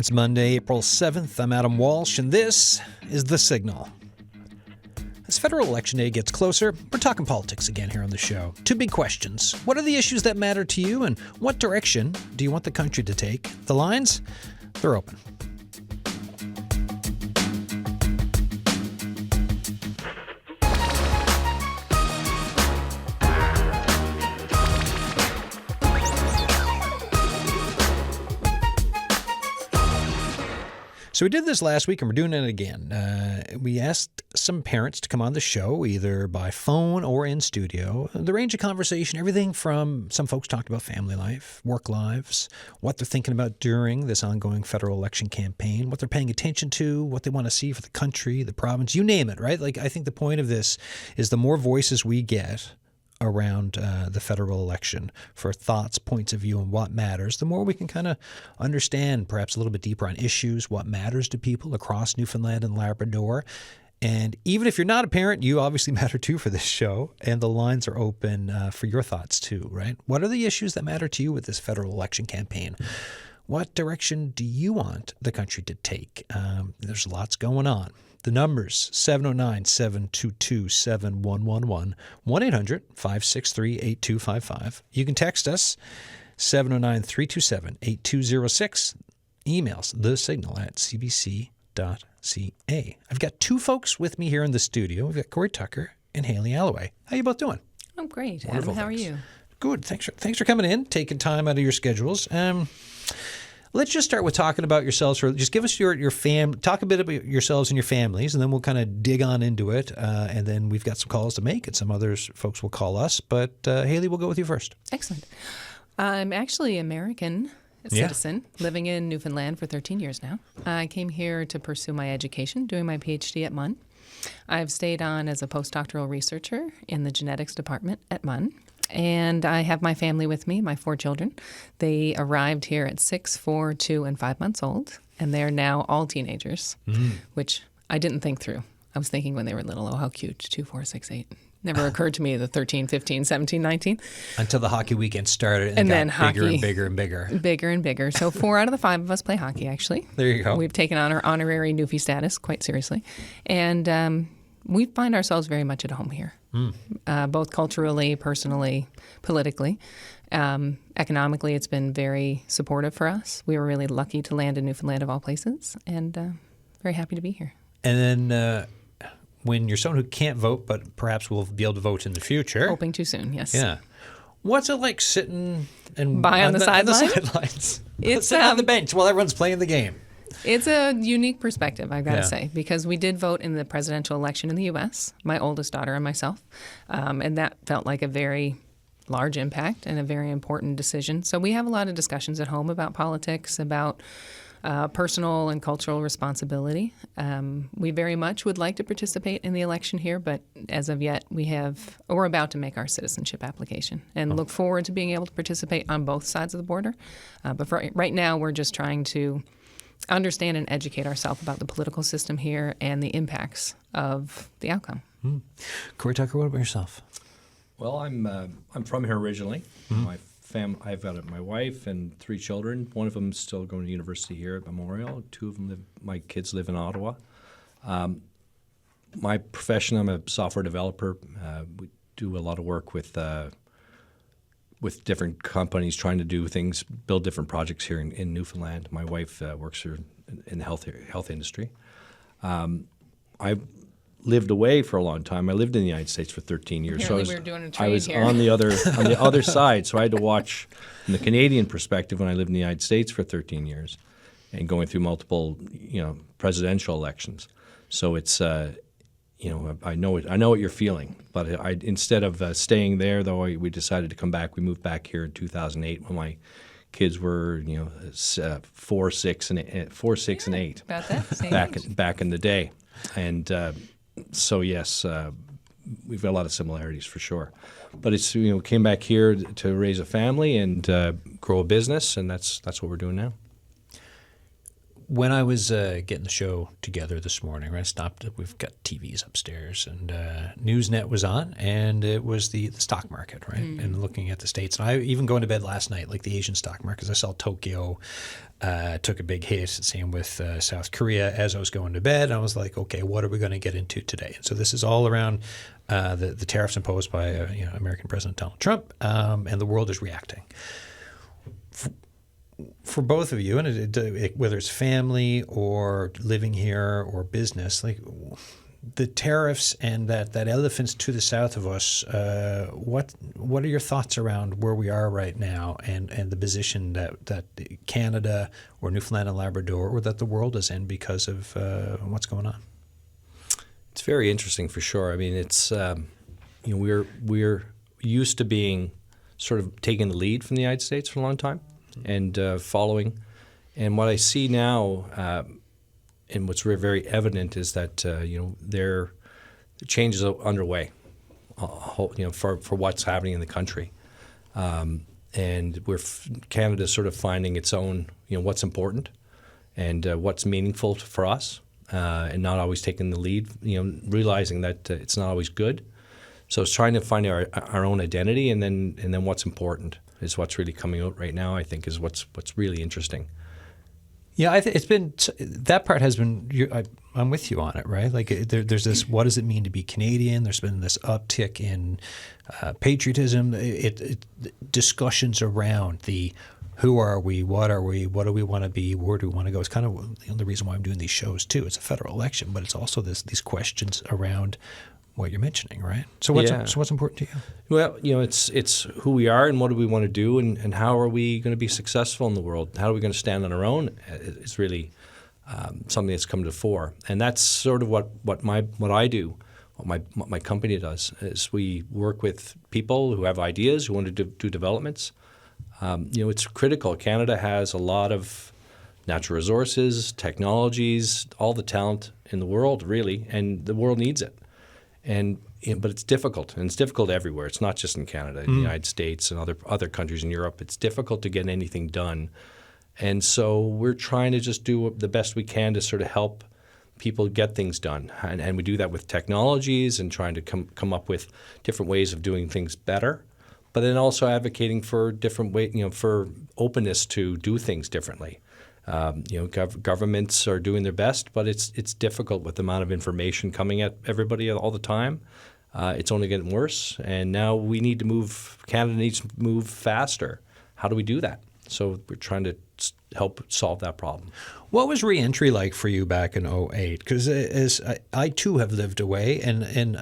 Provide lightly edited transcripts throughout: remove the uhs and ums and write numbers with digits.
It's Monday, April 7th. I'm Adam Walsh, and this is The Signal. As federal election day gets closer, we're talking politics again here on the show. Two big questions. What are the issues that matter to you, and what direction do you want the country to take? The lines, they're open. So we did this last week, and we're doing it again. We asked some parents to come on the show, either by phone or in studio. The range of conversation, everything from some folks talked about family life, work lives, what they're thinking about during this ongoing federal election campaign, what they're paying attention to, what they want to see for the country, the province, you name it, right? Like, I think the point of this is the more voices we get around the federal election for thoughts, points of view, and what matters, the more we can kind of understand perhaps a little bit deeper on issues, what matters to people across Newfoundland and Labrador. And even if you're not a parent, you obviously matter too for this show, and the lines are open for your thoughts too, right? What are the issues that matter to you with this federal election campaign? What direction do you want the country to take? There's lots going on. The numbers, 709-722-7111, 1-800-563-8255. You can text us, 709-327-8206. Emails, thesignal@cbc.ca. I've got two folks with me here in the studio. We've got Corey Tucker and Hayley Alloway. How you both doing? I'm great. Wonderful, Adam, how thanks. are you? Good. Thanks for coming in, taking time out of your schedules. Let's just start with talking about yourselves. Just give us your talk a bit about yourselves and your families, and then we'll kind of dig on into it. And then we've got some calls to make, and some others folks will call us. But Hayley, we'll go with you first. Excellent. I'm actually American citizen, living in Newfoundland for 13 years now. I came here to pursue my education, doing my PhD at MUN. I've stayed on as a postdoctoral researcher in the genetics department at MUN. And I have my family with me, my 4 children. They arrived here at 6, 4, 2, and 5 months old, and they're now all teenagers, which I didn't think through. I was thinking when they were little, oh, how cute, 2, 4, 6, 8. Never occurred to me the 13, 15, 17, 19. Until the hockey weekend started and then got bigger hockey, and bigger and bigger. Bigger and bigger. So 4 out of the 5 of us play hockey, actually. There you go. We've taken on our honorary Newfie status quite seriously. And we find ourselves very much at home here, both culturally, personally, politically. Economically, it's been very supportive for us. We were really lucky to land in Newfoundland of all places, and very happy to be here. And then when you're someone who can't vote, but perhaps will be able to vote in the future. Hoping too soon, yes. Yeah. What's it like sitting and on the sidelines? It's sitting on the bench while everyone's playing the game. It's a unique perspective, I've got to say, because we did vote in the presidential election in the U.S., my oldest daughter and myself, and that felt like a very large impact and a very important decision. So we have a lot of discussions at home about politics, about personal and cultural responsibility. We very much would like to participate in the election here, but as of yet, we're about to make our citizenship application and look forward to being able to participate on both sides of the border. But for right now, we're just trying to understand and educate ourselves about the political system here and the impacts of the outcome. Corey Tucker, what about yourself? Well, I'm from here originally. I've got my wife and 3 children. One of them is still going to university here at Memorial. 2 of them my kids live in Ottawa. My profession, I'm a software developer. We do a lot of work with different companies trying to do things, build different projects here in Newfoundland. My wife works here in the health industry. I lived away for a long time. I lived in the United States for 13 years. Apparently we were doing a trade I was here. on the other side, so I had to watch from the Canadian perspective when I lived in the United States for 13 years and going through multiple, presidential elections. So it's I know what you're feeling, but instead of staying there, though, we decided to come back. We moved back here in 2008 when my kids were 4, 6, and 8. About that same back in the day, and so yes, we've got a lot of similarities for sure. But it's came back here to raise a family and grow a business, and that's what we're doing now. when I was getting the show together this morning, right, I stopped. We've got TVs upstairs, and Newsnet was on, and it was the stock market, right, and looking at the States. And I even going to bed last night, like the Asian stock markets, I saw Tokyo took a big hit. Same with South Korea. As I was going to bed, I was like, okay, what are we going to get into today? And so this is all around the tariffs imposed by American President Donald Trump, and the world is reacting. For both of you, and whether it's family or living here or business, like the tariffs and that elephant's to the south of us, what are your thoughts around where we are right now and the position that Canada or Newfoundland and Labrador or that the world is in because of what's going on? It's very interesting for sure. I mean, it's we're used to being sort of taking the lead from the United States for a long time and following. And what I see now, and what's very evident, is that the changes are underway. For what's happening in the country, and Canada's sort of finding its own, what's important and what's meaningful for us, and not always taking the lead. Realizing that it's not always good. So it's trying to find our own identity, and then what's important is what's really coming out right now. I think is what's really interesting. Yeah, it's been that part has been. I'm with you on it, right? Like there's this. What does it mean to be Canadian? There's been this uptick in patriotism. Discussions around the who are we, what do we want to be, where do we want to go. It's kind of the reason why I'm doing these shows too. It's a federal election, but it's also these questions around what you're mentioning, right? So what's important to you? Well, it's who we are and what do we want to do, and how are we going to be successful in the world? How are we going to stand on our own? Is really something that's come to the fore, and that's sort of what I do, what my company does. Is we work with people who have ideas, who want to do developments. It's critical. Canada has a lot of natural resources, technologies, all the talent in the world, really, and the world needs it. But it's difficult, and it's difficult everywhere. It's not just in Canada, in the United States and other countries in Europe. It's difficult to get anything done. And so we're trying to just do the best we can to sort of help people get things done. And we do that with technologies and trying to come up with different ways of doing things better, but then also advocating for different for openness to do things differently. Governments are doing their best, but it's difficult with the amount of information coming at everybody all the time. It's only getting worse, and now Canada needs to move faster. How do we do that? So we're trying to help solve that problem. What was re-entry like for you back in 2008? Because as I too have lived away, and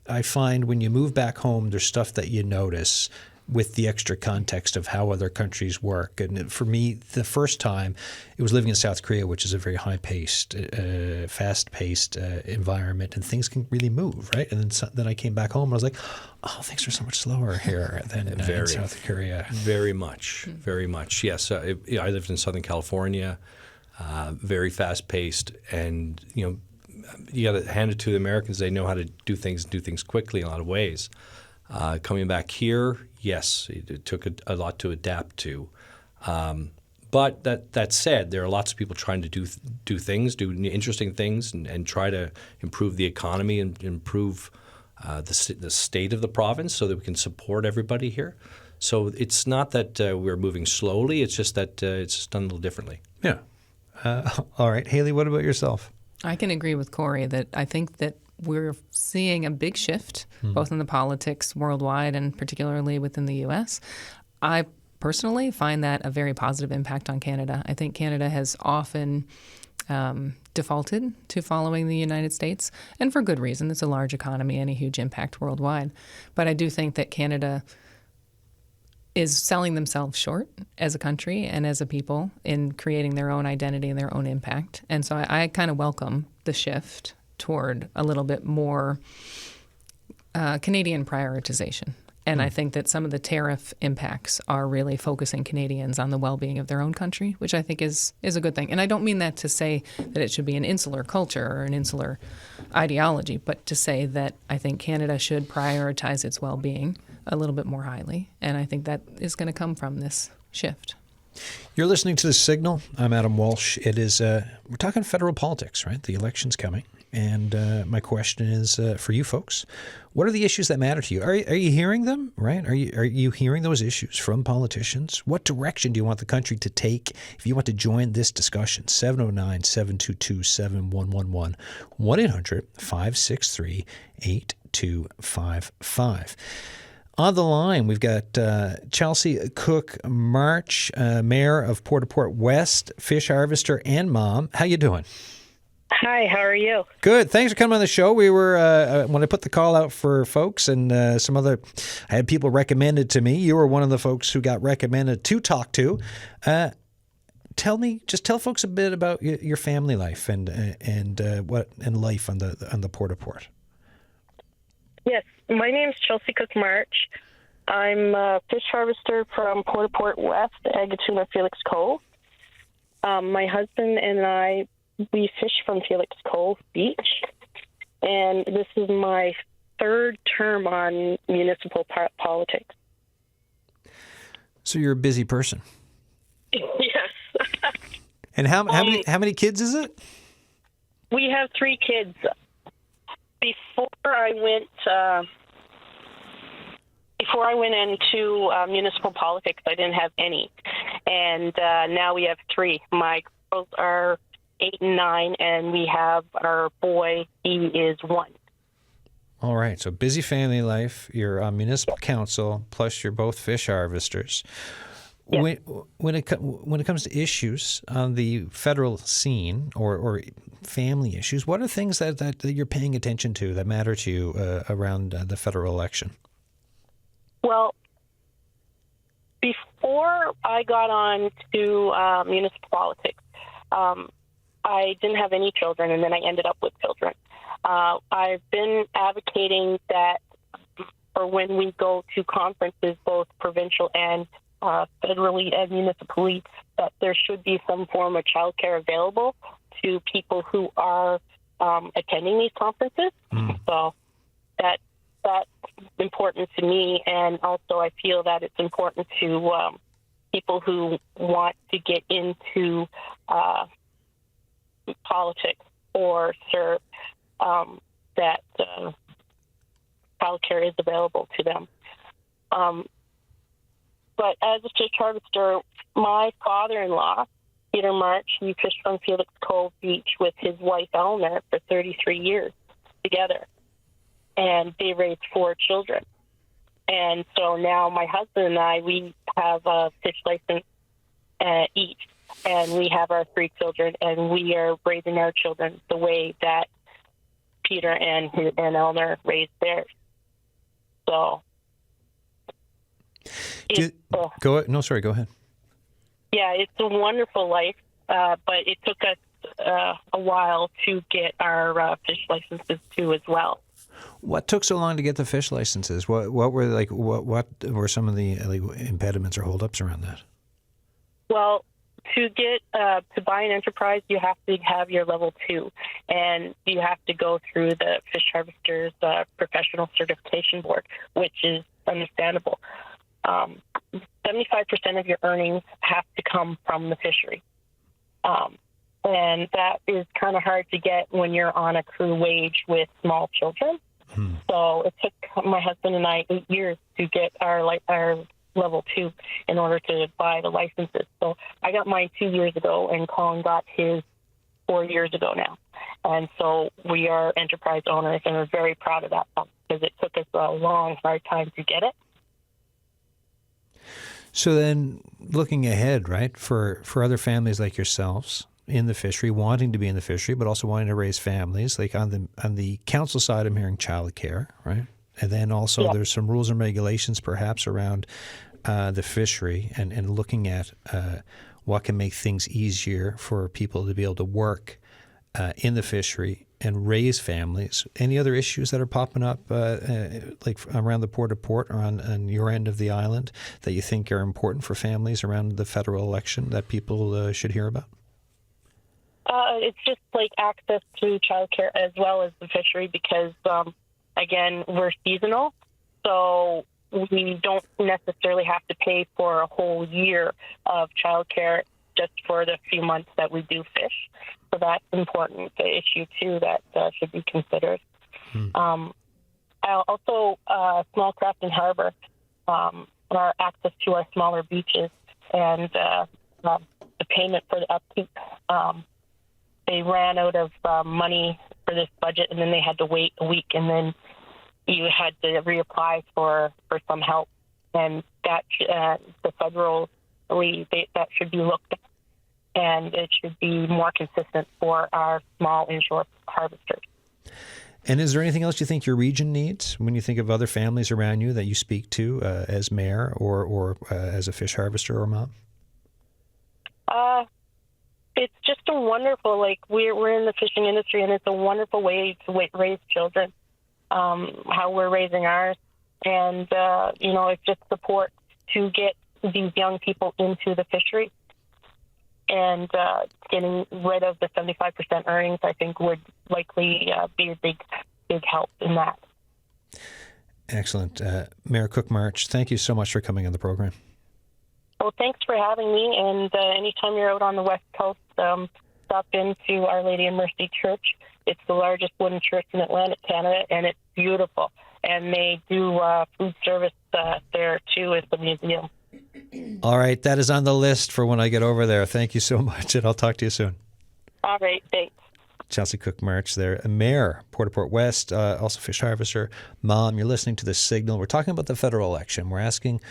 I find when you move back home, there's stuff that you notice with the extra context of how other countries work. And for me, the first time, it was living in South Korea, which is a very high-paced, fast-paced environment, and things can really move, right? And then I came back home, and I was like, oh, things are so much slower here than in South Korea. Very much, very much. Yes, I lived in Southern California, very fast-paced, and you got to hand it to the Americans. They know how to do things quickly in a lot of ways. Coming back here, yes, it took a lot to adapt to. But that said, there are lots of people trying to do things, do interesting things, and try to improve the economy and improve the state of the province so that we can support everybody here. So it's not that we're moving slowly. It's just that it's just done a little differently. Yeah. All right. Hayley, what about yourself? I can agree with Corey that I think that we're seeing a big shift, both in the politics worldwide and particularly within the U.S. I personally find that a very positive impact on Canada. I think Canada has often defaulted to following the United States, and for good reason. It's a large economy and a huge impact worldwide. But I do think that Canada is selling themselves short as a country and as a people in creating their own identity and their own impact. And so I kind of welcome the shift toward a little bit more Canadian prioritization. And I think that some of the tariff impacts are really focusing Canadians on the well-being of their own country, which I think is a good thing. And I don't mean that to say that it should be an insular culture or an insular ideology, but to say that I think Canada should prioritize its well-being a little bit more highly. And I think that is going to come from this shift. You're listening to The Signal. I'm Adam Walsh. It is, we're talking federal politics, right? The election's coming. And my question is for you folks, what are the issues that matter to you? Are you hearing them, right? Are you hearing those issues from politicians? What direction do you want the country to take? If you want to join this discussion, 709-722-7111, 1-800-563-8255. On the line, we've got Chelsea Cook March, Mayor of Port-au-Port West, fish harvester and mom. How you doing? Hi, how are you? Good. Thanks for coming on the show. We were when I put the call out for folks and I had people recommended to me. You were one of the folks who got recommended to talk to. Tell folks a bit about your family life and life on the Port-au-Port. Yes, my name is Chelsea Cook March. I'm a fish harvester from Port-au-Port West, Agatuna Felix Cove. My husband and I, we fish from Felix Cove Beach, and this is my third term on municipal politics. So you're a busy person. Yes. And how many kids is it? We have 3 kids. Before I went into municipal politics, I didn't have any, and now we have 3. My girls are 8 and 9, and we have our boy. He is 1. All right, so busy family life. You're on municipal council, plus you're both fish harvesters. Yes. When it comes to issues on the federal scene or family issues, what are things that you're paying attention to that matter to you around the federal election? Well, before I got on to municipal politics, I didn't have any children, and then I ended up with children. I've been advocating that for when we go to conferences, both provincial and federally and municipally, that there should be some form of childcare available to people who are attending these conferences. So that's important to me, and also I feel that it's important to people who want to get into politics or serve, that childcare is available to them. But as a fish harvester, my father-in-law, Peter March, he fished from Felix Cove Beach with his wife Eleanor for 33 years together, and they raised 4 children. And so now my husband and I, we have a fish license each, and we have our 3 children, and we are raising our children the way that Peter and Eleanor raised theirs. So. Go ahead. No, sorry. Go ahead. Yeah, it's a wonderful life, but it took us a while to get our fish licenses too, as well. What took so long to get the fish licenses? What were some of the impediments or holdups around that? Well, to get to buy an enterprise, you have to have your level 2, and you have to go through the Fish Harvesters Professional Certification Board, which is understandable. 75% of your earnings have to come from the fishery. And that is kind of hard to get when you're on a crew wage with small children. So it took my husband and I 8 years to get our level 2 in order to buy the licenses. So I got mine 2 years ago, and Colin got his 4 years ago now. And so we are enterprise owners, and we're very proud of that because it took us a long, hard time to get it. So then looking ahead, right, for other families like yourselves in the fishery, wanting to be in the fishery, but also wanting to raise families, like on the council side, I'm hearing childcare, right? And then also there's some rules and regulations perhaps around the fishery and looking at what can make things easier for people to be able to work in the fishery and raise families. Any other issues that are popping up like around the Port-au-Port or on your end of the island that you think are important for families around the federal election that people should hear about? It's just like access to childcare as well as the fishery because, again, we're seasonal. So we don't necessarily have to pay for a whole year of childcare just for the few months that we do fish. So that's important issue too that should be considered. Also, small craft and harbor, our access to our smaller beaches, and the payment for the upkeep. They ran out of money for this budget, and then they had to wait a week, and then you had to reapply for some help. And that the federal that should be looked at, and it should be more consistent for our small inshore harvesters. And is there anything else you think your region needs when you think of other families around you that you speak to as mayor or as a fish harvester or mom? It's just a wonderful, we're in the fishing industry, and it's a wonderful way to raise children, how we're raising ours. And, it's just support to get these young people into the fishery. And getting rid of the 75% earnings, I think, would likely be a big help in that. Excellent. Mayor Cook-March, thank you so much for coming on the program. Well, thanks for having me. And anytime you're out on the West Coast, stop into Our Lady of Mercy Church. It's the largest wooden church in Atlantic Canada, and it's beautiful. And they do food service there, too, at the museum. All right, that is on the list for when I get over there. Thank you so much, and I'll talk to you soon. All right, thanks. Chelsea Cook-March there, a mayor, Port West, also fish harvester. Mom, you're listening to The Signal. We're talking about the federal election. We're asking,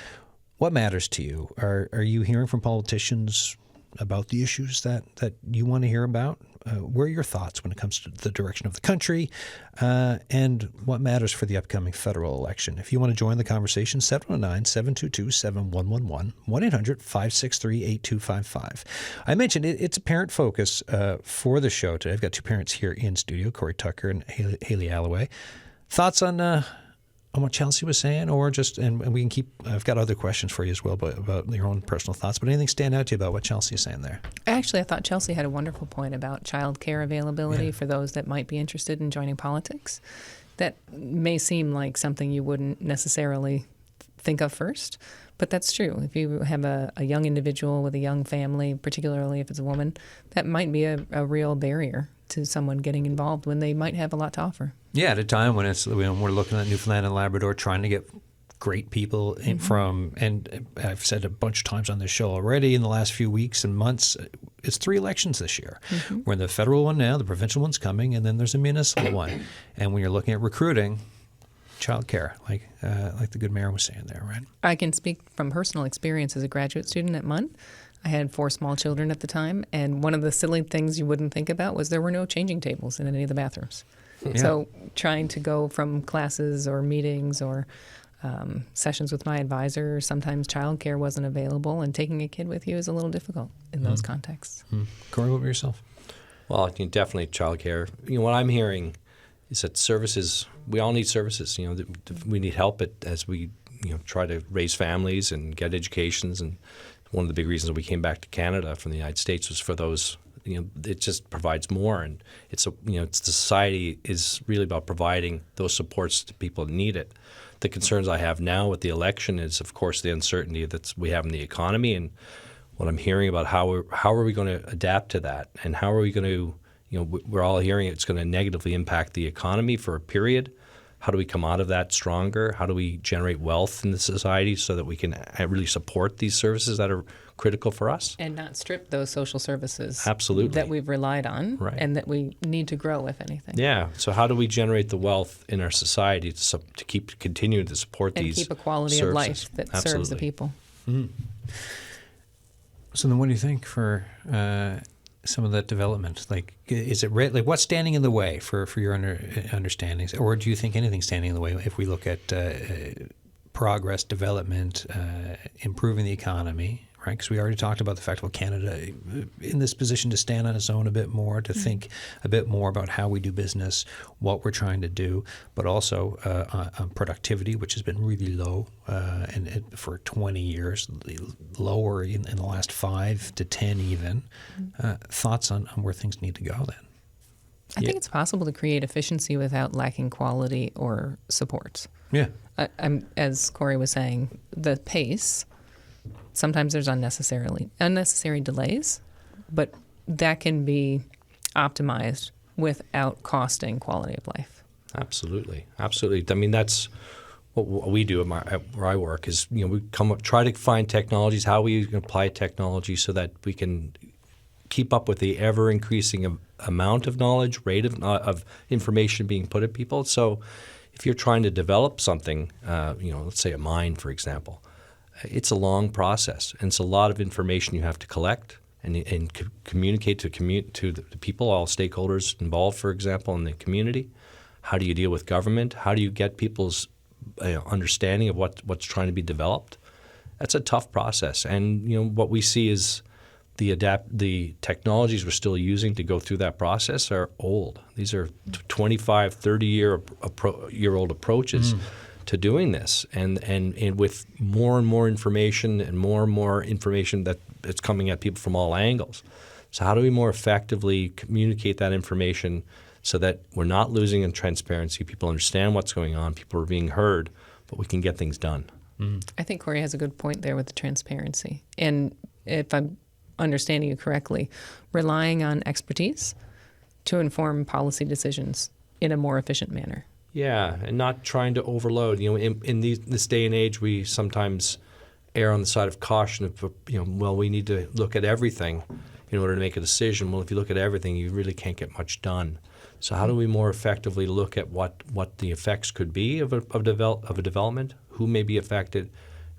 what matters to you? Are you hearing from politicians about the issues that you want to hear about? What are your thoughts when it comes to the direction of the country and what matters for the upcoming federal election? If you want to join the conversation, 719-722-7111, 1-800-563-8255. I mentioned it's a parent focus for the show today. I've got two parents here in studio, Corey Tucker and Hayley Alloway. Thoughts on what Chelsea was saying, or just, and we can keep, I've got other questions for you as well about your own personal thoughts, but anything stand out to you about what Chelsea is saying there? Actually, I thought Chelsea had a wonderful point about child care availability for those that might be interested in joining politics. That may seem like something you wouldn't necessarily think of first, but that's true. If you have a young individual with a young family, particularly if it's a woman, that might be a real barrier to someone getting involved when they might have a lot to offer. Yeah, at a time when we're looking at Newfoundland and Labrador, trying to get great people in from, and I've said a bunch of times on this show already in the last few weeks and months, it's 3 elections this year. We're in the federal one now, the provincial one's coming, and then there's a municipal one. And when you're looking at recruiting, childcare, like the good mayor was saying there, right? I can speak from personal experience as a graduate student at MUN. I had 4 small children at the time, and one of the silly things you wouldn't think about was there were no changing tables in any of the bathrooms. Yeah. So trying to go from classes or meetings or sessions with my advisor, sometimes childcare wasn't available, and taking a kid with you is a little difficult in those contexts. Corey, what about yourself? Well, definitely childcare. What I'm hearing is that services, we all need services. We need help as we try to raise families and get educations. And one of the big reasons we came back to Canada from the United States was for those. It just provides more, and it's the society is really about providing those supports to people that need it. The concerns I have now with the election is, of course, the uncertainty that we have in the economy, and what I'm hearing about how are we going to adapt to that, and how are we going to, we're all hearing it's going to negatively impact the economy for a period. How do we come out of that stronger? How do we generate wealth in the society so that we can really support these services that are critical for us? And not strip those social services Absolutely. That we've relied on, right. And that we need to grow, if anything. Yeah. So how do we generate the wealth in our society to continue to support and these keep a quality services? of life that Absolutely. serves the people? So then what do you think for some of that development? Is it what's standing in the way for your understandings, or do you think anything's standing in the way if we look at progress, development, improving the economy, right? Because we already talked about the fact of Canada in this position to stand on its own a bit more, to think a bit more about how we do business, what we're trying to do, but also on productivity, which has been really low for 20 years, lower in the last 5 to 10 even. Thoughts on where things need to go then? I think it's possible to create efficiency without lacking quality or support. Yeah. As Corey was saying, the pace, sometimes there's unnecessary delays, but that can be optimized without costing quality of life. Absolutely. I mean, that's what we do where I work is, we try to find technologies, how we can apply technology so that we can keep up with the ever-increasing amount of knowledge, rate of information being put at people. So if you're trying to develop something, let's say a mine, for example, it's a long process, and it's a lot of information you have to collect and communicate to the people, all stakeholders involved, for example, in the community. How do you deal with government? How do you get people's understanding of what's trying to be developed? That's a tough process, and what we see is the technologies we're still using to go through that process are old. These are 25, 30-year-old approaches to doing this, and with more and more information that's coming at people from all angles. So how do we more effectively communicate that information so that we're not losing in transparency, people understand what's going on, people are being heard, but we can get things done? I think Corey has a good point there with the transparency. And if I'm understanding you correctly, relying on expertise to inform policy decisions in a more efficient manner. Yeah, and not trying to overload. In this day and age, we sometimes err on the side of caution of, we need to look at everything in order to make a decision. Well, if you look at everything, you really can't get much done. So how do we more effectively look at what the effects could be of a development, who may be affected,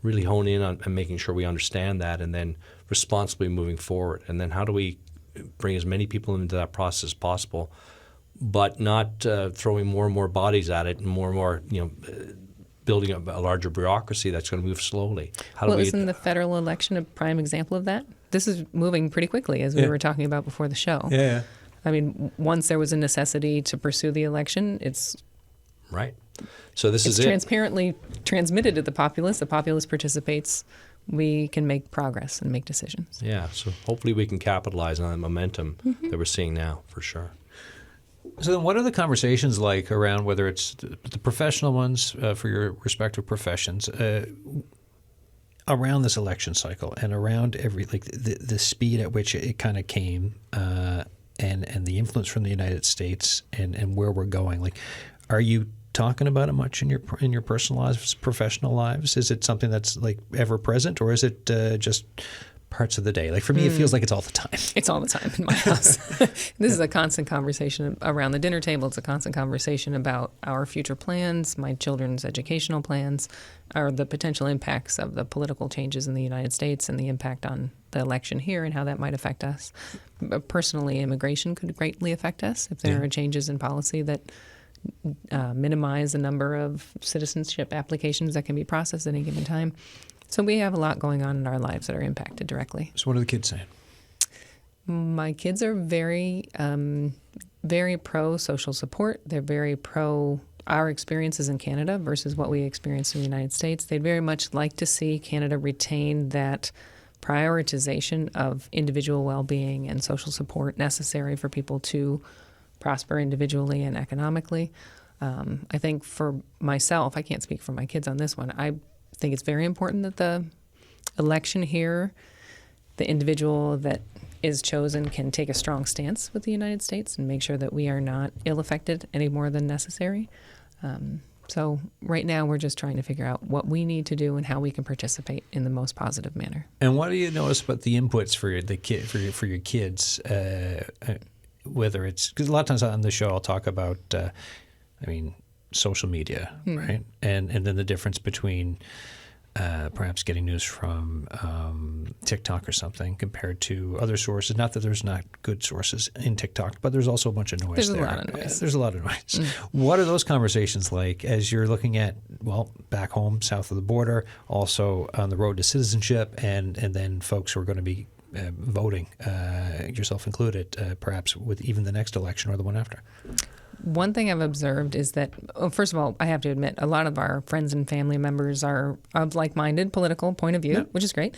really hone in on and making sure we understand that, and then responsibly moving forward. And then how do we bring as many people into that process as possible, but not throwing more and more bodies at it and more, building up a larger bureaucracy that's going to move slowly. Isn't the federal election a prime example of that? This is moving pretty quickly, as we were talking about before the show. Yeah. I mean, once there was a necessity to pursue the election, it's right. So it's transparently transmitted to the populace. The populace participates. We can make progress and make decisions. Yeah. So hopefully we can capitalize on the momentum that we're seeing now, for sure. So then what are the conversations like around, whether it's the professional ones for your respective professions, around this election cycle and around the speed at which it kind of came and the influence from the United States and where we're going? Like, are you talking about it much in your personal lives, professional lives? Is it something that's like ever present, or is it just parts of the day? Like for me, it feels like it's all the time. It's all the time in my house. This is a constant conversation around the dinner table. It's a constant conversation about our future plans, my children's educational plans, or the potential impacts of the political changes in the United States and the impact on the election here and how that might affect us. Personally, immigration could greatly affect us if there are changes in policy that minimize the number of citizenship applications that can be processed at any given time. So we have a lot going on in our lives that are impacted directly. So what are the kids saying? My kids are very, very pro social support. They're very pro our experiences in Canada versus what we experienced in the United States. They'd very much like to see Canada retain that prioritization of individual well-being and social support necessary for people to prosper individually and economically. I think for myself, I can't speak for my kids on this one. I think it's very important that the election here, the individual that is chosen can take a strong stance with the United States and make sure that we are not ill-affected any more than necessary. So right now we're just trying to figure out what we need to do and how we can participate in the most positive manner. And what do you notice about the inputs for your kids? Whether it's, because a lot of times on the show I'll talk about, social media, right? And then the difference between perhaps getting news from TikTok or something compared to other sources. Not that there's not good sources in TikTok, but there's also a bunch of noise there. There's a lot of noise. What are those conversations like as you're looking at, back home, south of the border, also on the road to citizenship, and then folks who are going to be voting, yourself included, perhaps with even the next election or the one after? One thing I've observed is that, first of all, I have to admit, a lot of our friends and family members are of like-minded political point of view, which is great.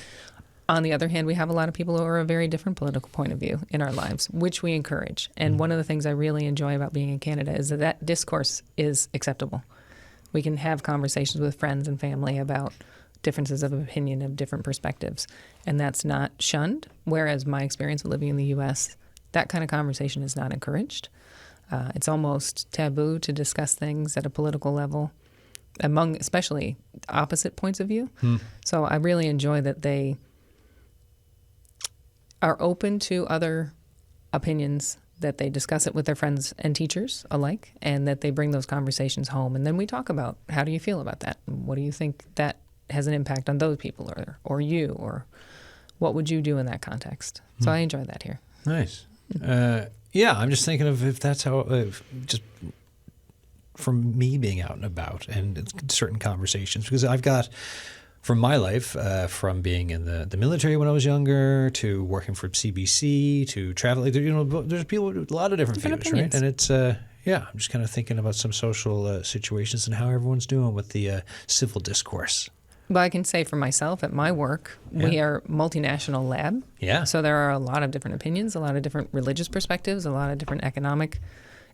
On the other hand, we have a lot of people who are a very different political point of view in our lives, which we encourage. And one of the things I really enjoy about being in Canada is that discourse is acceptable. We can have conversations with friends and family about differences of opinion, of different perspectives, and that's not shunned. Whereas my experience of living in the U.S., that kind of conversation is not encouraged. It's almost taboo to discuss things at a political level among especially opposite points of view. So I really enjoy that they are open to other opinions, that they discuss it with their friends and teachers alike, and that they bring those conversations home. And then we talk about, how do you feel about that? What do you think that has an impact on those people or you, or what would you do in that context? So I enjoy that here. Nice. Yeah, I'm just thinking of if that's how, just from me being out and about and certain conversations, because I've got, from my life, from being in the military when I was younger, to working for CBC, to traveling, there's people with a lot of different views, opinions. right? And it's, I'm just kind of thinking about some social situations and how everyone's doing with the civil discourse. But I can say for myself, at my work, we are multinational lab. Yeah. So there are a lot of different opinions, a lot of different religious perspectives, a lot of different economic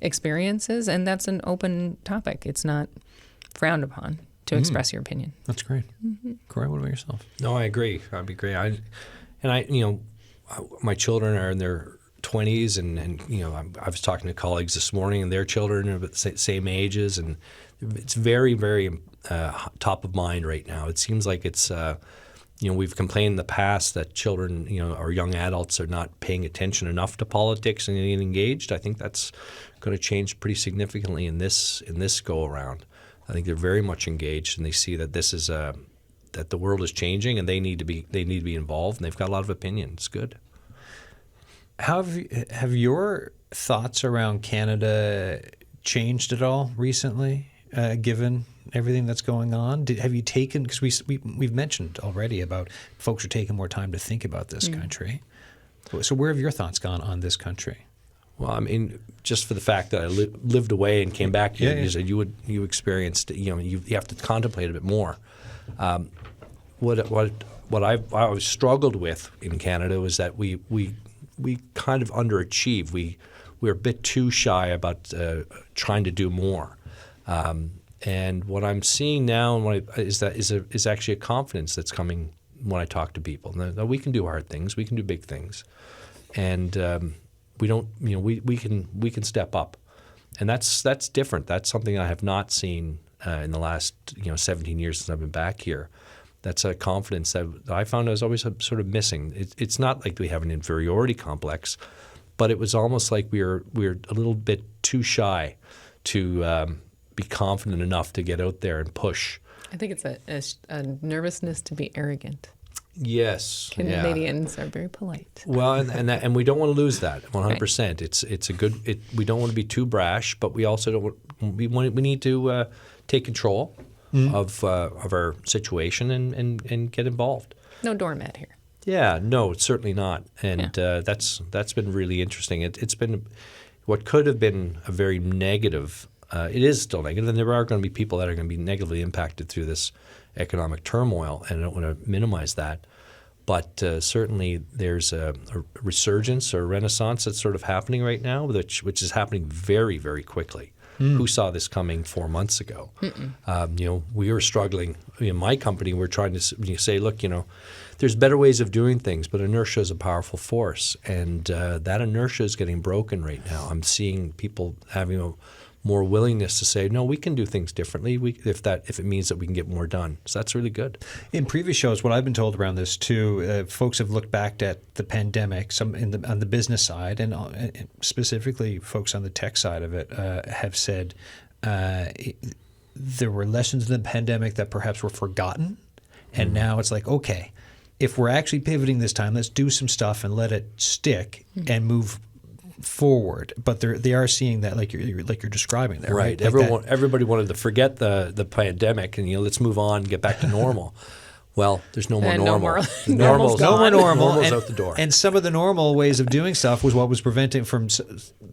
experiences, and that's an open topic. It's not frowned upon to express your opinion. That's great. Corey, what about yourself? No, I agree. I'd be great. My children are in their 20s, and I was talking to colleagues this morning, and their children are about the same ages, and it's very, very top of mind right now. It seems like it's, we've complained in the past that children, or young adults are not paying attention enough to politics and getting engaged. I think that's going to change pretty significantly in this go around. I think they're very much engaged, and they see that this is that the world is changing, and they need to be involved, and they've got a lot of opinion. It's good. How have your thoughts around Canada changed at all recently, given everything that's going on? Have you taken, because we've mentioned already about folks are taking more time to think about this country. So where have your thoughts gone on this country? Well, I mean, just for the fact that I lived away and came back here, you experienced, you have to contemplate a bit more. What I've always struggled with in Canada was that we kind of underachieve. We're a bit too shy about trying to do more. And what I'm seeing now is actually a confidence that's coming when I talk to people. Now, we can do hard things, we can do big things, and we don't. We can step up, and that's different. That's something I have not seen in the last 17 years since I've been back here. That's a confidence that I found I was always sort of missing. It's not like we have an inferiority complex, but it was almost like we're a little bit too shy to be confident enough to get out there and push. I think it's a nervousness to be arrogant. Yes, Canadians are very polite. Well, and we don't want to lose that 100%. Right. It's a good. We don't want to be too brash, but we also don't. We need to take control of our situation and get involved. No doormat here. Yeah, no, it's certainly not, and that's been really interesting. It's been what could have been a very negative. It is still negative, and there are going to be people that are going to be negatively impacted through this economic turmoil, and I don't want to minimize that. But certainly there's a resurgence or a renaissance that's sort of happening right now, which is happening very, very quickly. Who saw this coming 4 months ago? We were struggling. In my company, we're trying to say, look, there's better ways of doing things, but inertia is a powerful force, and that inertia is getting broken right now. I'm seeing people having more willingness to say, no, we can do things differently if it means that we can get more done. So that's really good. In previous shows, what I've been told around this too, folks have looked back at the pandemic, some on the business side, and specifically folks on the tech side of it have said there were lessons in the pandemic that perhaps were forgotten, and now it's like, okay, if we're actually pivoting this time, let's do some stuff and let it stick and move forward. But they are seeing that like you're describing there, right? Everybody wanted to forget the pandemic and let's move on and get back to normal. Well, there's no more normal. Normal's Normal's out the door. And some of the normal ways of doing stuff was what was preventing from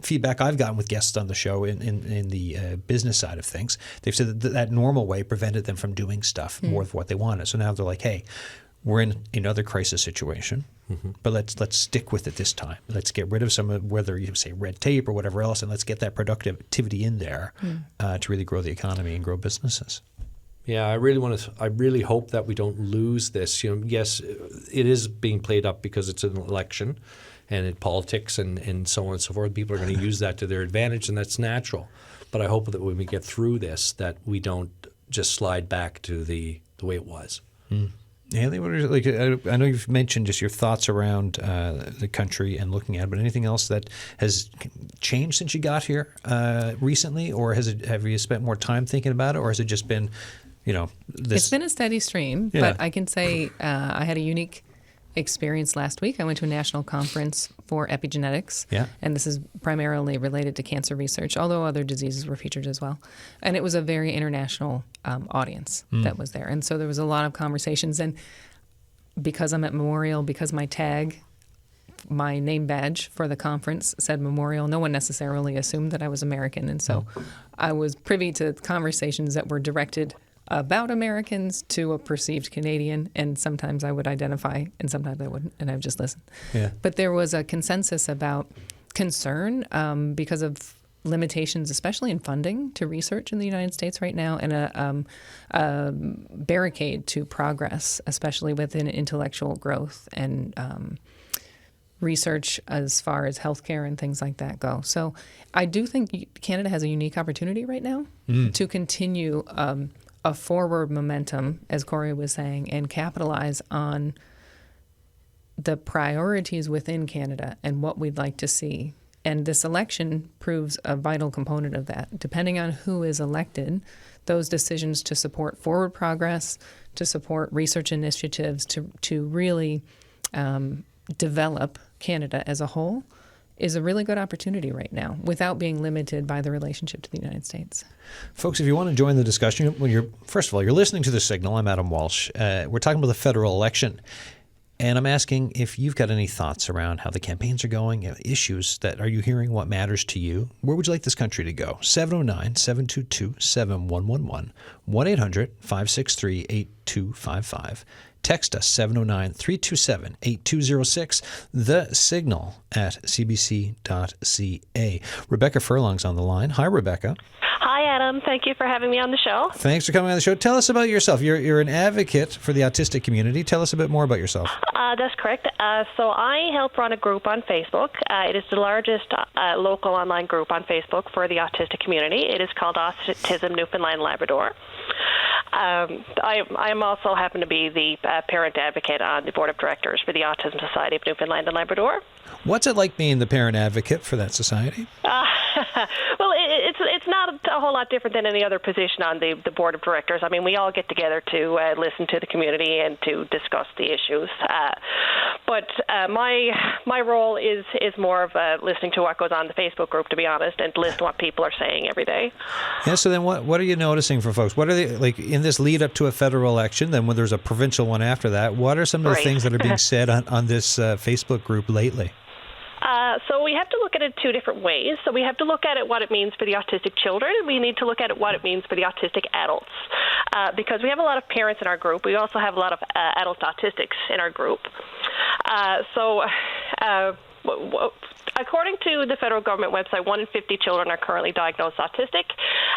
feedback I've gotten with guests on the show in the business side of things. They've said that normal way prevented them from doing stuff more of what they wanted. So now they're like, hey, we're in another crisis situation, but let's stick with it this time. Let's get rid of some of, whether you say red tape or whatever else, and let's get that productivity in there to really grow the economy and grow businesses. Yeah, I really hope that we don't lose this. Yes, it is being played up because it's an election and in politics and so on and so forth. People are going to use that to their advantage, and that's natural. But I hope that when we get through this, that we don't just slide back to the way it was. Hayley, I know you've mentioned just your thoughts around the country and looking at it, but anything else that has changed since you got here recently, or have you spent more time thinking about it, or has it just been, It's been a steady stream, but I can say I had a unique experience last week. I went to a national conference for epigenetics, and this is primarily related to cancer research, although other diseases were featured as well. And it was a very international audience that was there. And so there was a lot of conversations. And because I'm at Memorial, because my name badge for the conference said Memorial, no one necessarily assumed that I was American. And so I was privy to conversations that were directed about Americans to a perceived Canadian, and sometimes I would identify and sometimes I wouldn't, and I would just listen. But there was a consensus about concern because of limitations, especially in funding to research in the United States right now, and a barricade to progress, especially within intellectual growth and research as far as healthcare and things like that go. So I do think Canada has a unique opportunity right now to continue a forward momentum, as Corey was saying, and capitalize on the priorities within Canada and what we'd like to see. And this election proves a vital component of that. Depending on who is elected, those decisions to support forward progress, to support research initiatives, to really develop Canada as a whole is a really good opportunity right now without being limited by the relationship to the United States. Folks, if you want to join the discussion, first of all, you're listening to The Signal. I'm Adam Walsh. We're talking about the federal election. And I'm asking if you've got any thoughts around how the campaigns are going, issues that are you hearing, what matters to you? Where would you like this country to go? 709-722-7111, 1-800-563-8255. Text us 709-327-8206, the signal at cbc.ca. Rebecca Furlong's on the line. Hi, Rebecca. Hi, Adam. Thank you for having me on the show. Thanks for coming on the show. Tell us about yourself. You're an advocate for the autistic community. Tell us a bit more about yourself. That's correct. So I help run a group on Facebook. It is the largest local online group on Facebook for the autistic community. It is called Autism Newfoundland and Labrador. I am also happen to be the parent advocate on the board of directors for the Autism Society of Newfoundland and Labrador. What's it like being the parent advocate for that society? Well, it's not a whole lot different than any other position on the board of directors. I mean, we all get together to listen to the community and to discuss the issues. But my role is more of listening to what goes on in the Facebook group, to be honest, and to listen to what people are saying every day. Yeah. So then, what are you noticing for folks? What are they like in this lead up to a federal election? Then when there's a provincial one after that, what are some of the things that are being said on this Facebook group lately? So we have to look at it two different ways. So we have to look at it what it means for the autistic children, and we need to look at it what it means for the autistic adults. Because we have a lot of parents in our group. We also have a lot of adult autistics in our group. According to the federal government website, 1 in 50 children are currently diagnosed autistic.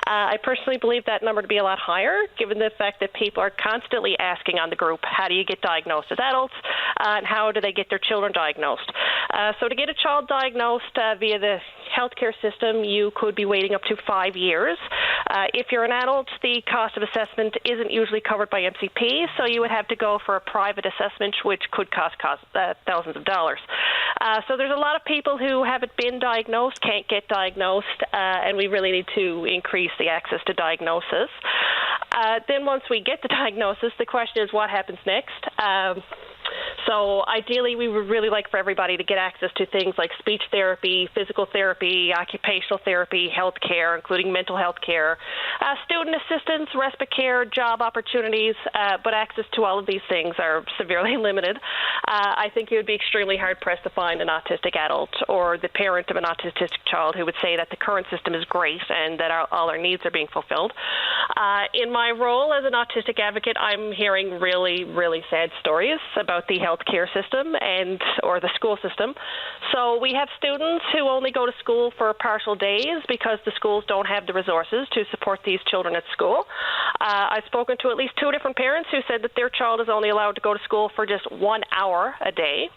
I personally believe that number to be a lot higher, given the fact that people are constantly asking on the group, how do you get diagnosed as adults, and how do they get their children diagnosed? So to get a child diagnosed via the healthcare system, you could be waiting up to 5 years. If you're an adult, the cost of assessment isn't usually covered by MCP, so you would have to go for a private assessment, which could cost thousands of dollars. So there's a lot of people who haven't been diagnosed, can't get diagnosed, and we really need to increase the access to diagnosis. Then once we get the diagnosis, the question is what happens next? So ideally, we would really like for everybody to get access to things like speech therapy, physical therapy, occupational therapy, health care, including mental health care, student assistance, respite care, job opportunities, but access to all of these things are severely limited. I think it would be extremely hard-pressed to find an autistic adult or the parent of an autistic child who would say that the current system is great and that all our needs are being fulfilled. In my role as an autistic advocate, I'm hearing really, really sad stories about the healthcare system or the school system. So we have students who only go to school for partial days because the schools don't have the resources to support these children at school. I've spoken to at least 2 different parents who said that their child is only allowed to go to school for just 1 hour a day.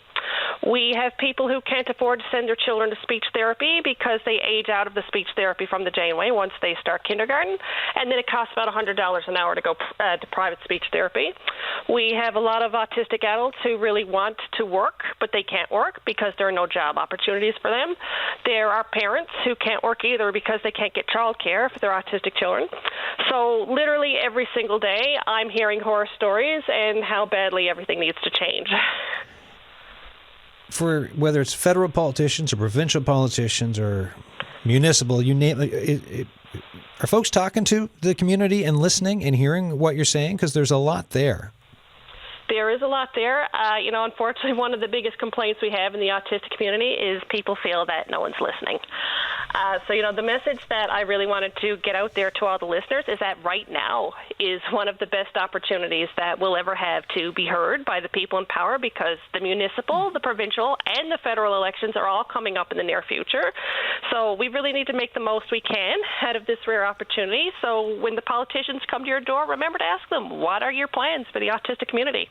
We have people who can't afford to send their children to speech therapy because they age out of the speech therapy from the Janeway once they start kindergarten, and then it costs about $100 an hour to go to private speech therapy. We have a lot of autistic adults who really want to work, but they can't work because there are no job opportunities for them. There are parents who can't work either because they can't get childcare for their autistic children. So literally every single day, I'm hearing horror stories and how badly everything needs to change. For whether it's federal politicians or provincial politicians or municipal, you name it, are folks talking to the community and listening and hearing what you're saying? Because there's a lot there. There is a lot there. Unfortunately, one of the biggest complaints we have in the autistic community is people feel that no one's listening. The message that I really wanted to get out there to all the listeners is that right now is one of the best opportunities that we'll ever have to be heard by the people in power, because the municipal, the provincial, and the federal elections are all coming up in the near future. So we really need to make the most we can out of this rare opportunity. So when the politicians come to your door, remember to ask them, what are your plans for the autistic community?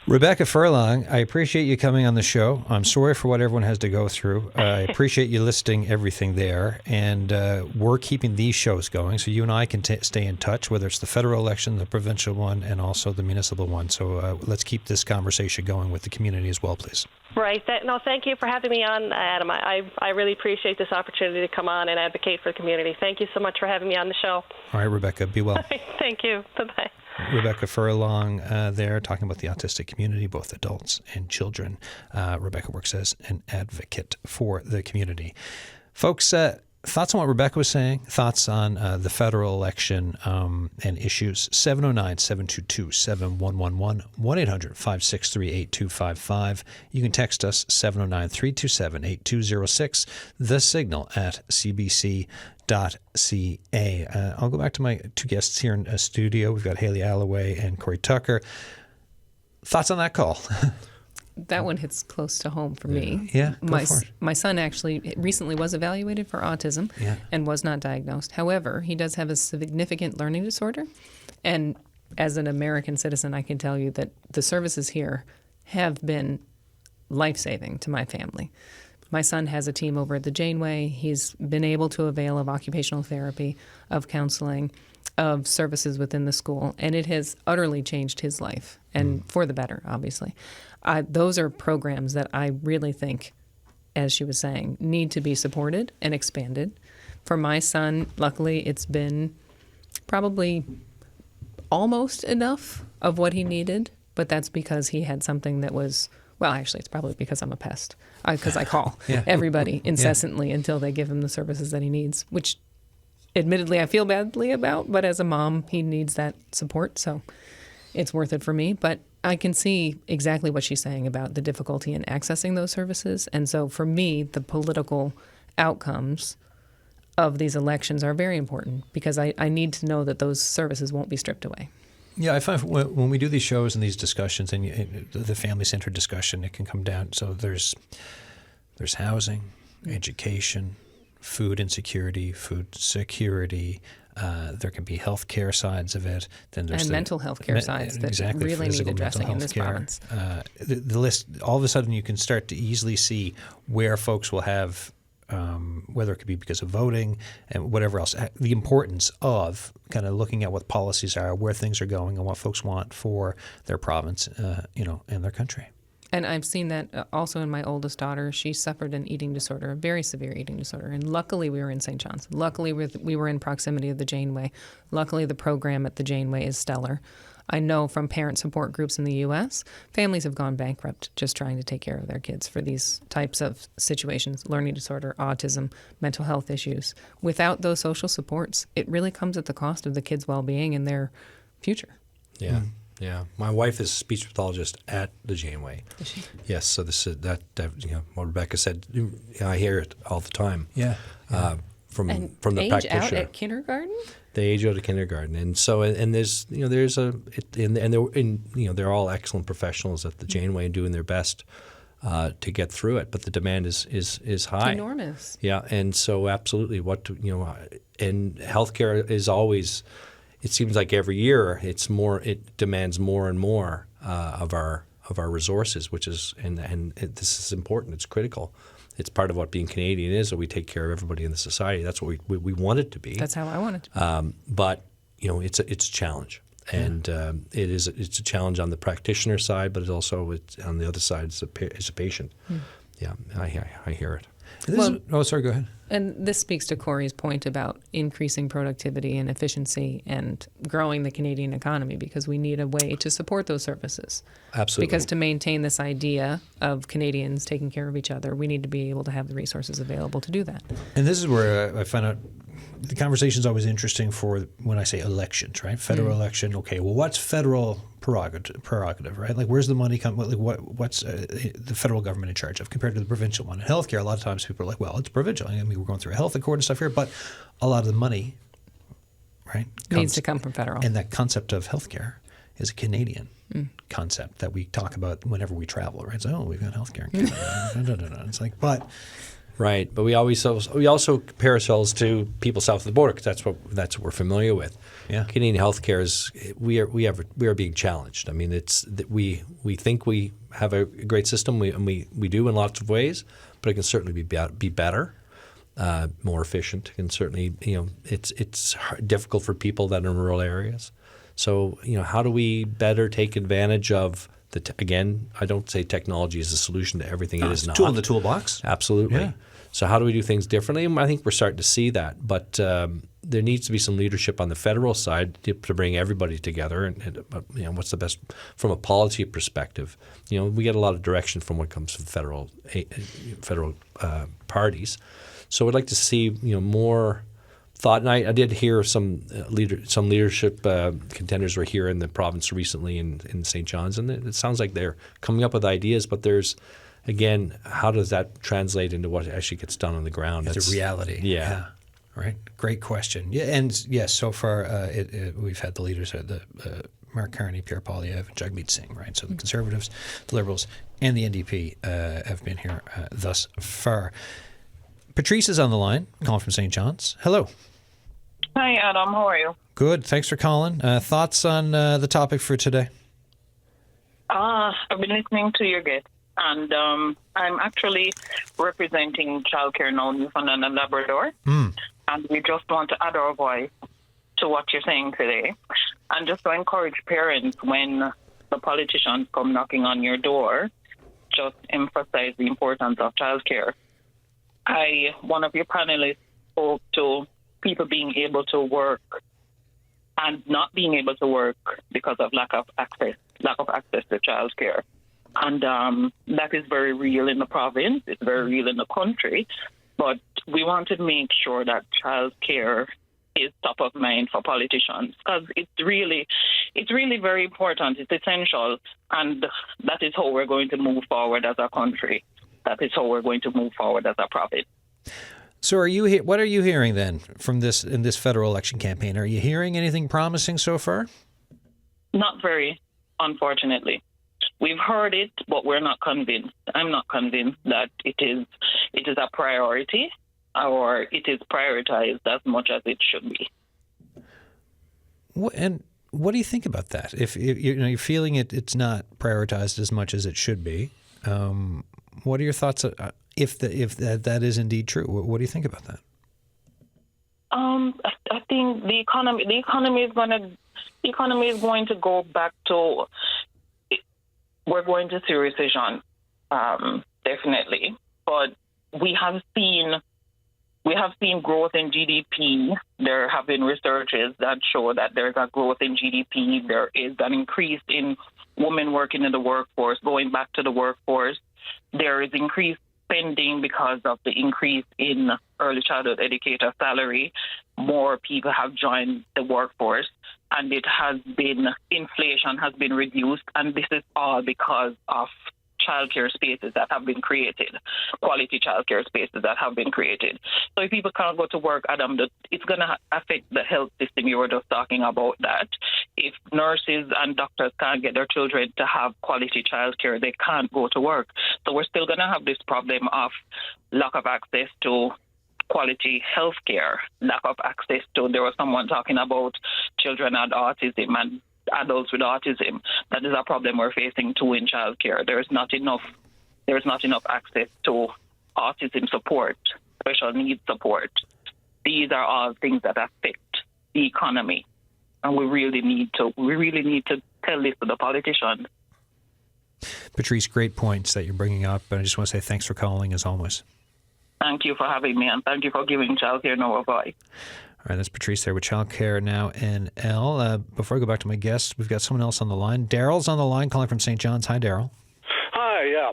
Rebecca Furlong, I appreciate you coming on the show. I'm sorry for what everyone has to go through. I appreciate you listing everything there. And we're keeping these shows going, so you and I can stay in touch, whether it's the federal election, the provincial one, and also the municipal one. So let's keep this conversation going with the community as well, please. Right. Thank you for having me on, Adam. I really appreciate this opportunity to come on and advocate for the community. Thank you so much for having me on the show. All right, Rebecca, be well. Thank you. Bye-bye. Rebecca Furlong there talking about the autistic community, both adults and children. Rebecca works as an advocate for the community. Folks, thoughts on what Rebecca was saying, thoughts on the federal election and issues, 709-722-7111, 1-800-563-8255. You can text us, 709-327-8206, the signal at cbc.ca. I'll go back to my 2 guests here in studio. We've got Hayley Alloway and Corey Tucker. Thoughts on that call? That one hits close to home for me. Yeah, go for it. My son actually recently was evaluated for autism and was not diagnosed. However, he does have a significant learning disorder. And as an American citizen, I can tell you that the services here have been life-saving to my family. My son has a team over at the Janeway. He's been able to avail of occupational therapy, of counseling, of services within the school, and it has utterly changed his life, and for the better, obviously. Those are programs that I really think, as she was saying, need to be supported and expanded. For my son, luckily, it's been probably almost enough of what he needed, but that's because he had something that was, well, actually, it's probably because I'm a pest, because I call everybody incessantly until they give him the services that he needs, which admittedly I feel badly about, but as a mom, he needs that support, so it's worth it for me. But I can see exactly what she's saying about the difficulty in accessing those services. And so for me, the political outcomes of these elections are very important because I need to know that those services won't be stripped away. Yeah, I find when we do these shows and these discussions and the family-centered discussion, it can come down. So there's housing, education, food insecurity, food security. There can be health care sides of it. Then there's mental health care sides that really need addressing in this province. The list, all of a sudden you can start to easily see where folks will have, whether it could be because of voting and whatever else, the importance of kind of looking at what policies are, where things are going, and what folks want for their province, and their country. And I've seen that also in my oldest daughter. She suffered an eating disorder, a very severe eating disorder. And luckily we were in St. John's. Luckily we were in proximity of the Janeway. Luckily the program at the Janeway is stellar. I know from parent support groups in the U.S., families have gone bankrupt just trying to take care of their kids for these types of situations, learning disorder, autism, mental health issues. Without those social supports, it really comes at the cost of the kids' well-being and their future. Yeah. Yeah, my wife is a speech pathologist at the Janeway. Is she? Yes, so this is that what Rebecca said. I hear it all the time. Yeah. From the age practitioner. out at kindergarten? They age out of kindergarten, and so there's they're all excellent professionals at the Janeway doing their best to get through it, but the demand is high. It's enormous. Yeah, and so absolutely, and healthcare is always. It seems like every year it demands more and more of our resources, which is this is important. It's critical. It's part of what being Canadian is, that we take care of everybody in the society. That's what we want it to be. That's how I want it to be. But it's a challenge, and it's a challenge on the practitioner side, but it's also on the other side as a patient. Yeah, I hear it. Sorry, go ahead. And this speaks to Corey's point about increasing productivity and efficiency and growing the Canadian economy, because we need a way to support those services. Absolutely. Because to maintain this idea of Canadians taking care of each other, we need to be able to have the resources available to do that. And this is where I find out the conversation is always interesting for when I say elections, right? Federal election. Okay, well, what's federal prerogative, right? Like, where's the money come? Like, what's the federal government in charge of compared to the provincial one? In healthcare, a lot of times people are like, well, it's provincial. I mean, we're going through a health accord and stuff here, but a lot of the money, right, Needs to come from federal. And that concept of healthcare is a Canadian concept that we talk about whenever we travel, right? So, we've got healthcare in Canada. It's like, but. Right, but we also compare ourselves to people south of the border, because that's what we're familiar with. Yeah. Canadian healthcare we are being challenged. I mean, it's that we think we have a great system, we do in lots of ways, but it can certainly be better, more efficient, and certainly it's difficult for people that are in rural areas. So how do we better take advantage of again? I don't say technology is the solution to everything. It is not. Tool in the toolbox. Absolutely. Yeah. So how do we do things differently? I think we're starting to see that, but there needs to be some leadership on the federal side to bring everybody together. And what's the best from a policy perspective? We get a lot of direction from what comes from federal parties. So I'd like to see more thought. And I did hear some leadership contenders were here in the province recently in St. John's, and it sounds like they're coming up with ideas, but there's. Again, how does that translate into what actually gets done on the ground? It's a reality. Yeah. Right. Great question. Yeah, and yes, so far we've had the leaders of the Mark Carney, Pierre Poilievre, and Jagmeet Singh. Right. So the Conservatives, the Liberals, and the NDP have been here thus far. Patrice is on the line, calling from St. John's. Hello. Hi, Adam. How are you? Good. Thanks for calling. Thoughts on the topic for today? I've been listening to your guest. And I'm actually representing childcare now, Newfoundland and Labrador. And we just want to add our voice to what you're saying today. And just to encourage parents, when the politicians come knocking on your door, just emphasize the importance of childcare. One of your panelists spoke to people being able to work and not being able to work because of lack of access to childcare. And that is very real in the province. It's very real in the country. But we want to make sure that child care is top of mind for politicians, because it's really very important. It's essential. And that is how we're going to move forward as a country. That is how we're going to move forward as a province. So what are you hearing then from this in this federal election campaign? Are you hearing anything promising so far? Not very, unfortunately. We've heard it, but we're not convinced. I'm not convinced that it is a priority or it is prioritized as much as it should be. And what do you think about that? If you're feeling it's not prioritized as much as it should be, what are your thoughts if that is indeed true? What do you think about that? I think the economy is going to go back to. We're going to see recession, definitely. But we have seen We have seen growth in GDP. There have been researches that show that there's a growth in GDP. There is an increase in women working in the workforce, going back to the workforce. There is increased spending because of the increase in early childhood educator salary. More people have joined the workforce, and inflation has been reduced, and this is all because of childcare spaces that have been created, quality childcare spaces that have been created. So if people can't go to work, Adam, it's going to affect the health system. You were just talking about that. If nurses and doctors can't get their children to have quality childcare, they can't go to work. So we're still going to have this problem of lack of access to quality health care, lack of access to, there was someone talking about children with autism and adults with autism. That is a problem we're facing too in childcare. There is not enough access to autism support, special needs support. These are all things that affect the economy, and we really need to tell this to the politicians. Patrice, great points that you're bringing up, and I just want to say thanks for calling as always. Thank you for having me, and thank you for giving childcare now a voice. All right, that's Patrice there with Childcare Now NL. Before I go back to my guest, we've got someone else on the line. Daryl's on the line calling from St. John's. Hi, Daryl. Hi, yeah.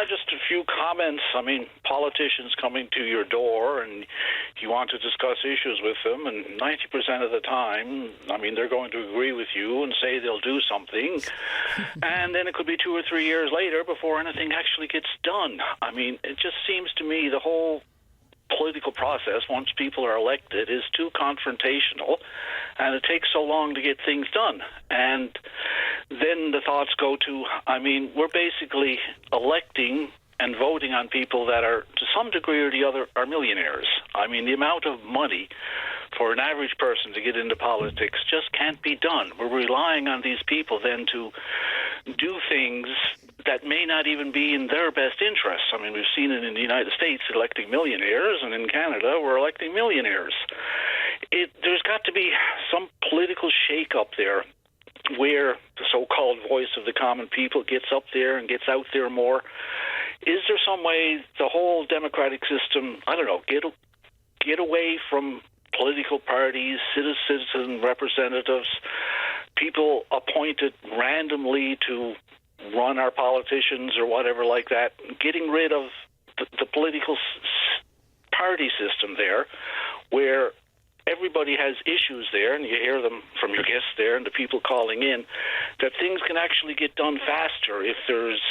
Just a few comments. I mean, politicians coming to your door and you want to discuss issues with them, and 90% of the time, I mean, they're going to agree with you and say they'll do something, and then it could be 2 or 3 years later before anything actually gets done. I mean, it just seems to me the whole political process, once people are elected, is too confrontational, and it takes so long to get things done. And then the thoughts go to, I mean, we're basically electing and voting on people that are, to some degree or the other, are millionaires. I mean, the amount of money for an average person to get into politics just can't be done. We're relying on these people then to do things that may not even be in their best interests. I mean, we've seen it in the United States electing millionaires, and in Canada we're electing millionaires. There's got to be some political shake-up there where the so-called voice of the common people gets up there and gets out there more. Is there some way the whole democratic system, I don't know, get away from political parties, citizen representatives, people appointed randomly to run our politicians or whatever like that, getting rid of the political party system there, where everybody has issues there, and you hear them from your guests there and the people calling in, that things can actually get done faster if there's,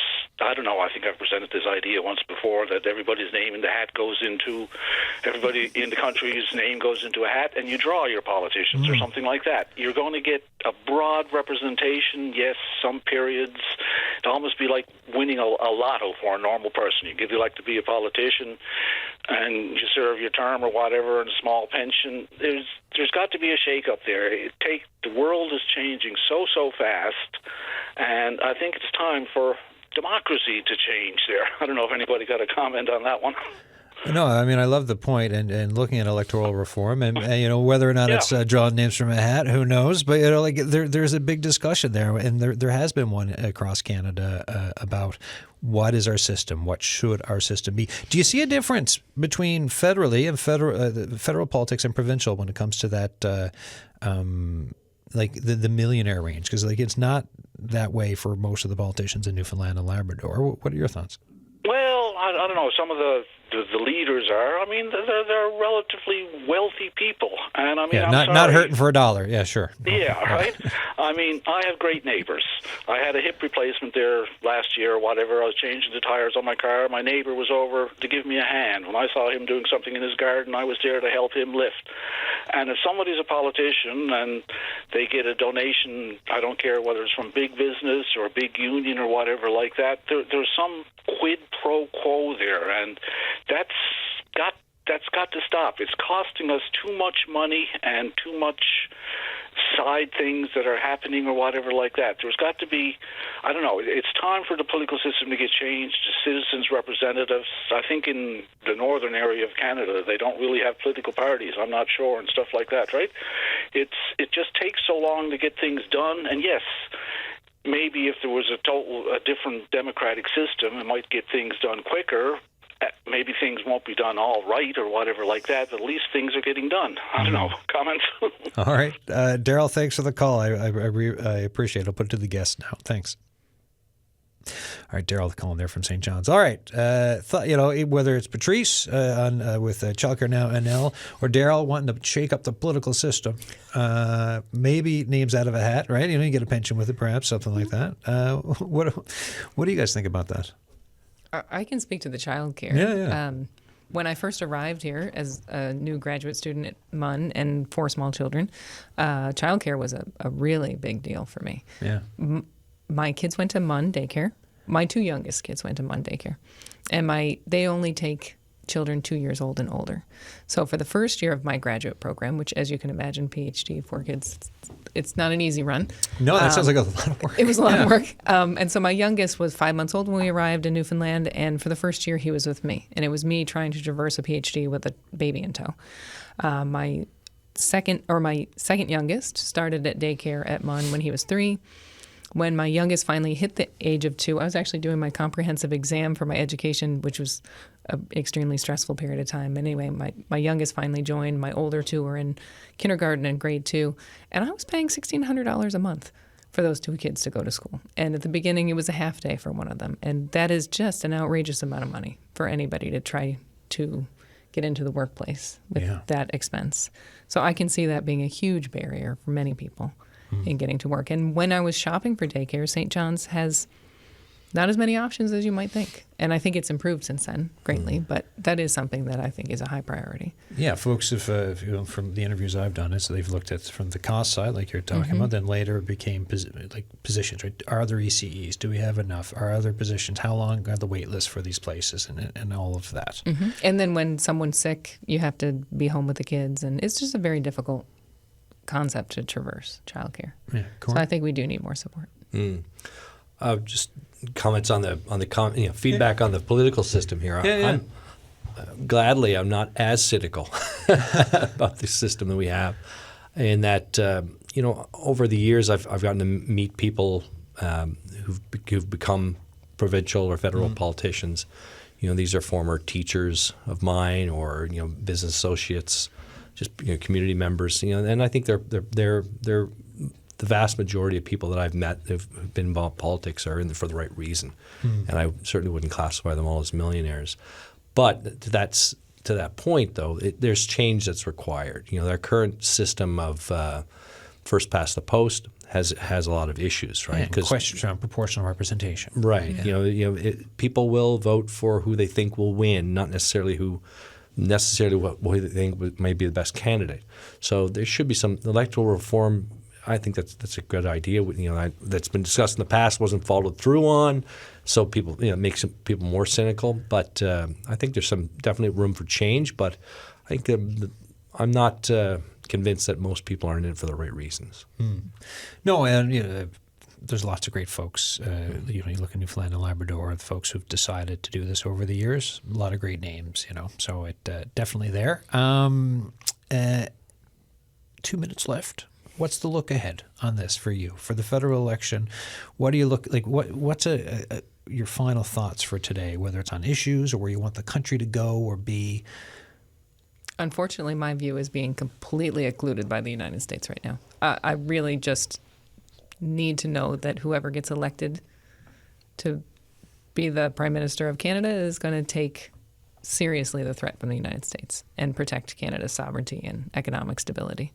I don't know, I think I've presented this idea once before, that everybody's name in the hat goes into, everybody in the country's name goes into a hat, and you draw your politicians or something like that. You're going to get a broad representation, yes, some periods. It'll almost be like winning a lotto for a normal person. You like to be a politician, and you serve your term or whatever and a small pension. There's got to be a shake-up there. The world is changing so fast, and I think it's time for democracy to change there. I don't know if anybody got a comment on that one. No, I mean, I love the point, and looking at electoral reform, and you know, whether or not it's drawing names from a hat, who knows? But you know, like there's a big discussion there, and there has been one across Canada about what is our system, what should our system be. Do you see a difference between federally and federal politics and provincial when it comes to that, like the millionaire range? Because like it's not that way for most of the politicians in Newfoundland and Labrador. What are your thoughts? Well, I don't know. Some of the leaders are. I mean, they're relatively wealthy people, and I mean, yeah, not hurting for a dollar. Yeah, sure. Yeah, right. I mean, I have great neighbors. I had a hip replacement there last year or whatever. I was changing the tires on my car. My neighbor was over to give me a hand. When I saw him doing something in his garden, I was there to help him lift. And if somebody's a politician and they get a donation, I don't care whether it's from big business or a big union or whatever like that, there's some quid pro quo there, and that's got to stop. It's costing us too much money and too much side things that are happening or whatever like that. There's got to be, I don't know, it's time for the political system to get changed to citizens' representatives. I think in the northern area of Canada, they don't really have political parties, I'm not sure, and stuff like that, right? It just takes so long to get things done, and yes, maybe if there was a different democratic system, it might get things done quicker. maybe things won't be done all right or whatever like that, but at least things are getting done. I don't know. Comments? All right. Daryl, thanks for the call. I appreciate it. I'll put it to the guest now. Thanks. All right, Daryl calling there from St. John's. All right, whether it's Patrice with Childcare Now NL or Daryl wanting to shake up the political system, maybe names out of a hat, right? You get a pension with it, perhaps something like that. What do you guys think about that? I can speak to the childcare. Yeah. When I first arrived here as a new graduate student at MUN and 4 small children, childcare was a really big deal for me. Yeah. My kids went to MUN daycare. My 2 youngest kids went to MUN daycare. And they only take children 2 years old and older. So for the first year of my graduate program, which, as you can imagine, PhD, 4 kids, it's not an easy run. No, that sounds like a lot of work. It was a lot of work. And so my youngest was 5 months old when we arrived in Newfoundland. And for the first year, he was with me. And it was me trying to traverse a PhD with a baby in tow. My second youngest started at daycare at MUN when he was 3. When my youngest finally hit the age of 2, I was actually doing my comprehensive exam for my education, which was an extremely stressful period of time. Anyway, my youngest finally joined. My older 2 were in kindergarten and grade 2. And I was paying $1,600 a month for those 2 kids to go to school. And at the beginning, it was a half day for one of them. And that is just an outrageous amount of money for anybody to try to get into the workplace with that expense. So I can see that being a huge barrier for many people in getting to work. And when I was shopping for daycare, St. John's has not as many options as you might think. And I think it's improved since then greatly, but that is something that I think is a high priority. Yeah, folks, if from the interviews I've done, is they've looked at from the cost side, like you're talking about, then later it became positions, right? Are there ECEs? Do we have enough? Are other positions? How long are the wait lists for these places and all of that? And then when someone's sick, you have to be home with the kids. And it's just a very difficult concept to traverse childcare. Yeah, so I think we do need more support. Just comments on the feedback on the political system here. I'm not as cynical about the system that we have, in that over the years I've gotten to meet people who've become provincial or federal politicians. These are former teachers of mine or business associates, just community members, and I think they're the vast majority of people that I've met who've been involved in politics are in for the right reason, and I certainly wouldn't classify them all as millionaires. But to that point, though, there's change that's required. Their current system of first past the post has a lot of issues, right? Because questions around proportional representation, right? Yeah. People will vote for who they think will win, not necessarily what they think may be the best candidate. So there should be some electoral reform. I think that's a good idea. That's been discussed in the past, wasn't followed through on. So people, makes people more cynical. But I think there's some definitely room for change. But I think I'm not convinced that most people aren't in it for the right reasons. No, and there's lots of great folks. You look at Newfoundland and Labrador, the folks who've decided to do this over the years. A lot of great names, So it definitely there. 2 minutes left. What's the look ahead on this for you for the federal election? What do you look like? What's your final thoughts for today? Whether it's on issues or where you want the country to go or be. Unfortunately, my view is being completely occluded by the United States right now. I really just need to know that whoever gets elected to be the Prime Minister of Canada is going to take seriously the threat from the United States and protect Canada's sovereignty and economic stability.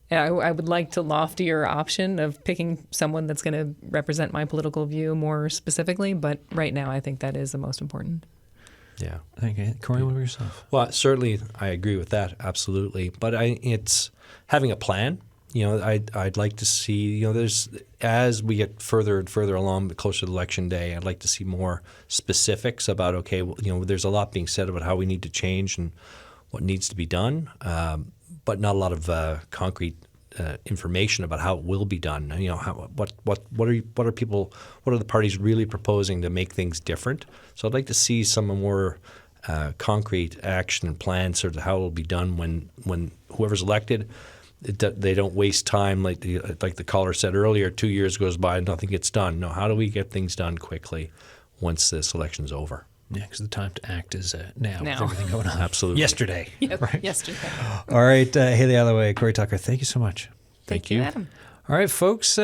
I would like to loftier option of picking someone that's going to represent my political view more specifically, but right now I think that is the most important. Yeah. Okay. Corey, what about yourself? Well, certainly I agree with that, absolutely. But it's having a plan. I'd like to see, there's, as we get further and further along, closer to election day, I'd like to see more specifics about, okay, there's a lot being said about how we need to change and what needs to be done, but not a lot of concrete information about how it will be done. What are the parties really proposing to make things different? So I'd like to see some more concrete action and plans, sort of how it will be done when whoever's elected. They don't waste time like the caller said earlier. 2 years goes by and nothing gets done. No, how do we get things done quickly once this election's over? Yeah, because the time to act is now. Now. With everything going on. Absolutely. Yesterday. Yep, Right. yesterday. All right, Hayley Alloway, Corey Tucker, thank you so much. Thank you, Adam. All right, folks,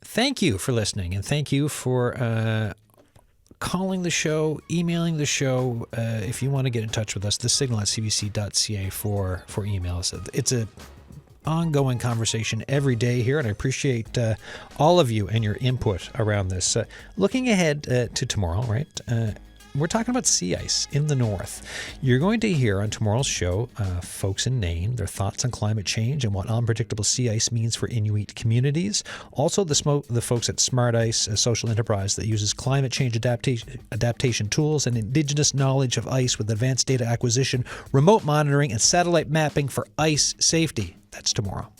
thank you for listening, and thank you for calling the show, emailing the show. If you want to get in touch with us, thesignal@cbc.ca for emails. It's a ongoing conversation every day here, and I appreciate all of you and your input around this. Looking ahead to tomorrow, right? We're talking about sea ice in the north. You're going to hear on tomorrow's show folks in Nain, their thoughts on climate change and what unpredictable sea ice means for Inuit communities. Also, the folks at Smart Ice, a social enterprise that uses climate change adaptation tools and indigenous knowledge of ice with advanced data acquisition, remote monitoring, and satellite mapping for ice safety. That's tomorrow.